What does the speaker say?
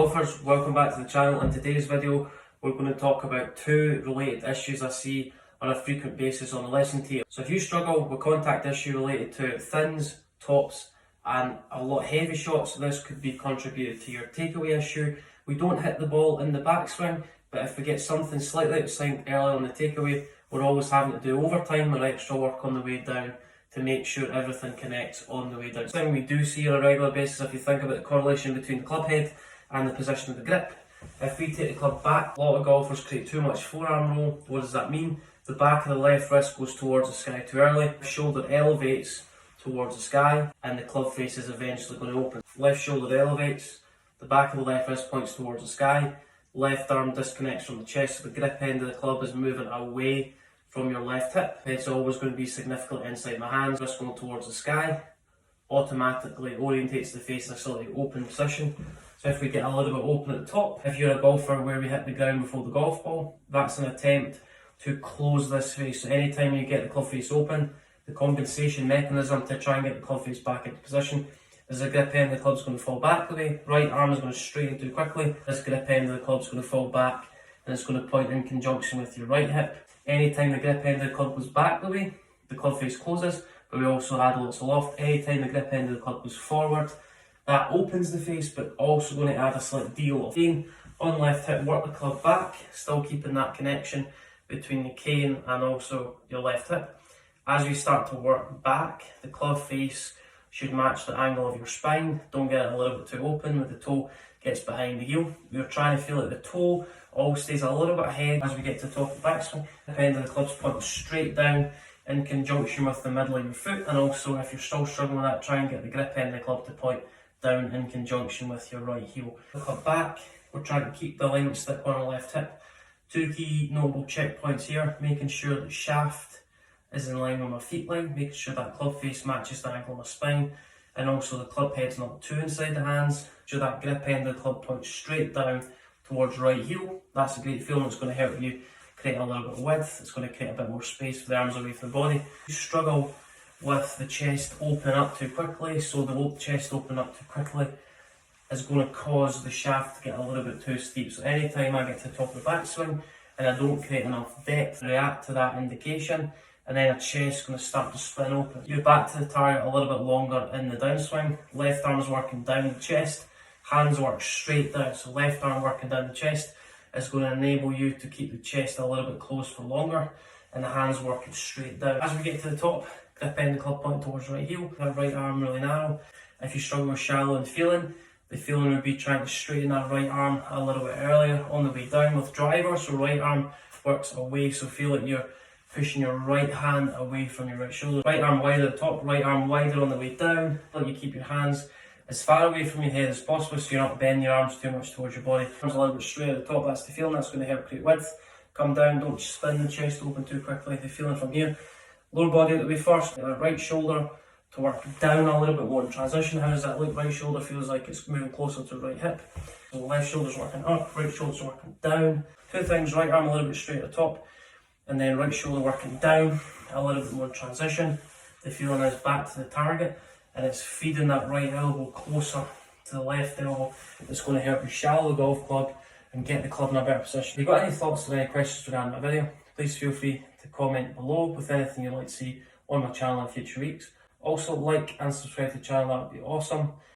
Golfers, welcome back to the channel. In today's video we're going to talk about two related issues I see on a frequent basis on the lesson tee. So if you struggle with contact issue related to thins, tops and a lot heavy shots, this could be contributed to your takeaway issue. We don't hit the ball in the backswing, but if we get something slightly outside early on the takeaway, we're always having to do overtime or extra work on the way down to make sure everything connects on the way down. Something we do see on a regular basis if you think about the correlation between the club head and the position of the grip. If we take the club back, a lot of golfers create too much forearm roll. What does that mean? The back of the left wrist goes towards the sky too early, shoulder elevates towards the sky, and the club face is eventually going to open. Left shoulder elevates, the back of the left wrist points towards the sky, left arm disconnects from the chest, so the grip end of the club is moving away from your left hip. It's always going to be significantly inside my hands, wrist going towards the sky, automatically orientates the face in a slightly open position. So if we get a little bit open at the top, if you're a golfer where we hit the ground before the golf ball, that's an attempt to close this face. So anytime you get the club face open, the compensation mechanism to try and get the club face back into position is the grip end of the club's going to fall back the way, right arm is going to straighten too quickly, this grip end of the club's going to fall back and it's going to point in conjunction with your right hip. Anytime the grip end of the club goes back the way, the club face closes, but we also add lots of loft. Anytime the grip end of the club goes forward, that opens the face, but also going to add a slight deal of cane on left hip, work the club back, still keeping that connection between the cane and also your left hip. As we start to work back, the club face should match the angle of your spine. Don't get it a little bit too open with the toe gets behind the heel. We're trying to feel like the toe always stays a little bit ahead as we get to the top of the backswing. The end of the club's pointing straight down in conjunction with the middle of your foot, and also if you're still struggling with that, try and get the grip end of the club to point down in conjunction with your right heel. The club back, we're trying to keep the alignment stick on our left hip. Two key notable checkpoints here, making sure the shaft is in line with my feet line, making sure that club face matches the angle of my spine, and also the club head's not too inside the hands, so that grip end of the club points straight down towards right heel. That's a great feeling. It's going to help you create a little bit of width, it's going to create a bit more space for the arms away from the body. You struggle with the chest open up too quickly, so the chest open up too quickly is going to cause the shaft to get a little bit too steep. So anytime I get to the top of the backswing and I don't create enough depth, react to that indication, and then a chest going to start to spin open. You're back to the target a little bit longer in the downswing. Left arm's working down the chest, hands work straight down. So left arm working down the chest is going to enable you to keep the chest a little bit closed for longer, and the hands working straight down. As we get to the top, grip end of the club point towards right heel, that right arm really narrow. If you struggle with shallow and feeling, the feeling would be trying to straighten that right arm a little bit earlier on the way down with driver. So right arm works away, so feel like you're pushing your right hand away from your right shoulder. Right arm wider at the top, right arm wider on the way down. Like you keep your hands as far away from your head as possible so you're not bending your arms too much towards your body. Arms a little bit straight at the top, that's the feeling, that's going to help create width. Come down, don't spin the chest open too quickly. The feeling from here. Lower body out the way first, get that right shoulder to work down a little bit more in transition. How does that look? Right shoulder feels like it's moving closer to the right hip. So the left shoulder's working up, right shoulder's working down. Two things, right arm a little bit straight at the top, and then right shoulder working down, a little bit more in transition. The feeling is back to the target, and it's feeding that right elbow closer to the left elbow. It's going to help you shallow the golf club and get the club in a better position. If you've got any thoughts or any questions regarding my video, please feel free to comment below with anything you'd like to see on my channel in future weeks. Also, like and subscribe to the channel, that would be awesome.